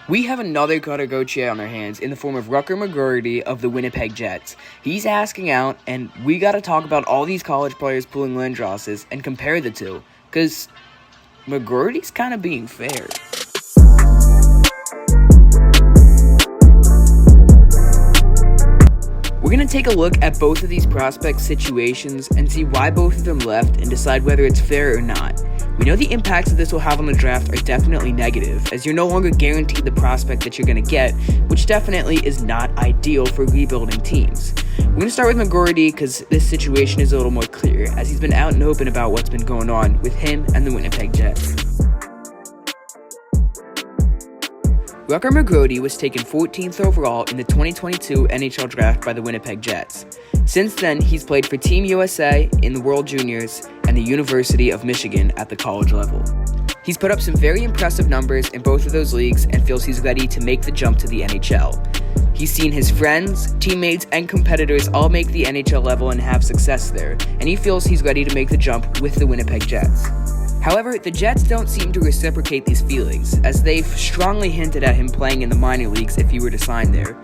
We have another Guathier on our hands in the form of MCGRAORTY of the Winnipeg Jets. He's asking out, and we gotta talk about all these college players pulling Lindrosses and compare the two, because McGroarty's kind of being fair. We're going to take a look at both of these prospect situations and see why both of them left and decide whether it's fair or not. We know the impacts that this will have on the draft are definitely negative, as you're no longer guaranteed the prospect that you're going to get, which definitely is not ideal for rebuilding teams. We're going to start with McGroarty because this situation is a little more clear, as he's been out and open about what's been going on with him and the Winnipeg Jets. McGroarty was taken 14th overall in the 2022 NHL Draft by the Winnipeg Jets. Since then, he's played for Team USA in the World Juniors and the University of Michigan at the college level. He's put up some very impressive numbers in both of those leagues and feels he's ready to make the jump to the NHL. He's seen his friends, teammates, and competitors all make the NHL level and have success there, and he feels he's ready to make the jump with the Winnipeg Jets. However, the Jets don't seem to reciprocate these feelings, as they've strongly hinted at him playing in the minor leagues if he were to sign there.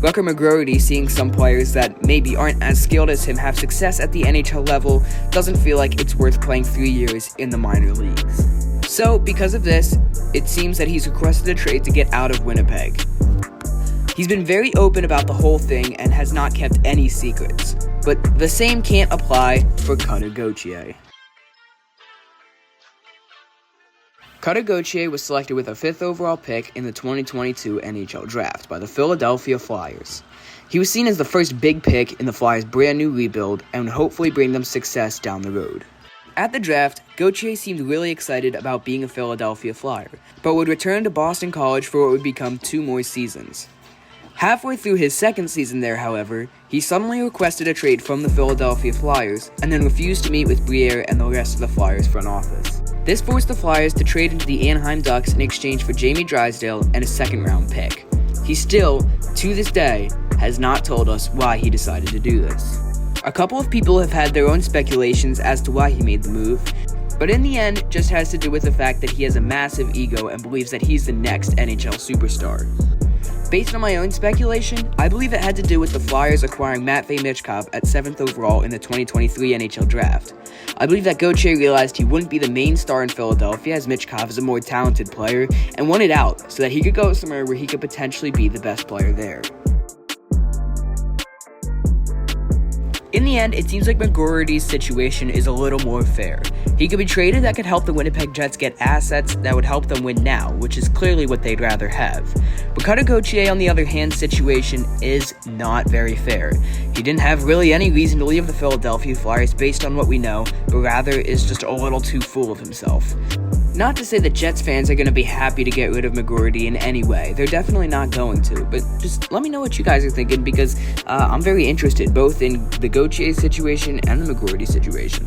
McGroarty, seeing some players that maybe aren't as skilled as him have success at the NHL level, doesn't feel like it's worth playing 3 years in the minor leagues. So, because of this, it seems that he's requested a trade to get out of Winnipeg. He's been very open about the whole thing and has not kept any secrets, but the same can't apply for Guathier. Guathier was selected with a 5th overall pick in the 2022 NHL Draft by the Philadelphia Flyers. He was seen as the first big pick in the Flyers' brand new rebuild and would hopefully bring them success down the road. At the draft, Guathier seemed really excited about being a Philadelphia Flyer, but would return to Boston College for what would become 2 more seasons. Halfway through his 2nd season there, however, he suddenly requested a trade from the Philadelphia Flyers and then refused to meet with Guathier and the rest of the Flyers front office. This forced the Flyers to trade into the Anaheim Ducks in exchange for Jamie Drysdale and a 2nd-round pick. He still, to this day, has not told us why he decided to do this. A couple of people have had their own speculations as to why he made the move, but in the end, it just has to do with the fact that he has a massive ego and believes that he's the next NHL superstar. Based on my own speculation, I believe it had to do with the Flyers acquiring Matvei Michkov at 7th overall in the 2023 NHL Draft. I believe that Guathier realized he wouldn't be the main star in Philadelphia, as Michkov is a more talented player, and wanted out so that he could go somewhere where he could potentially be the best player there. In the end, it seems like McGroarty's situation is a little more fair. He could be traded that could help the Winnipeg Jets get assets that would help them win now, which is clearly what they'd rather have. But Guathier, on the other hand, situation is not very fair. He didn't have really any reason to leave the Philadelphia Flyers based on what we know, but rather is just a little too full of himself. Not to say that Jets fans are going to be happy to get rid of McGroarty in any way. They're definitely not going to. But just let me know what you guys are thinking, because I'm very interested both in the Guathier situation and the McGroarty situation.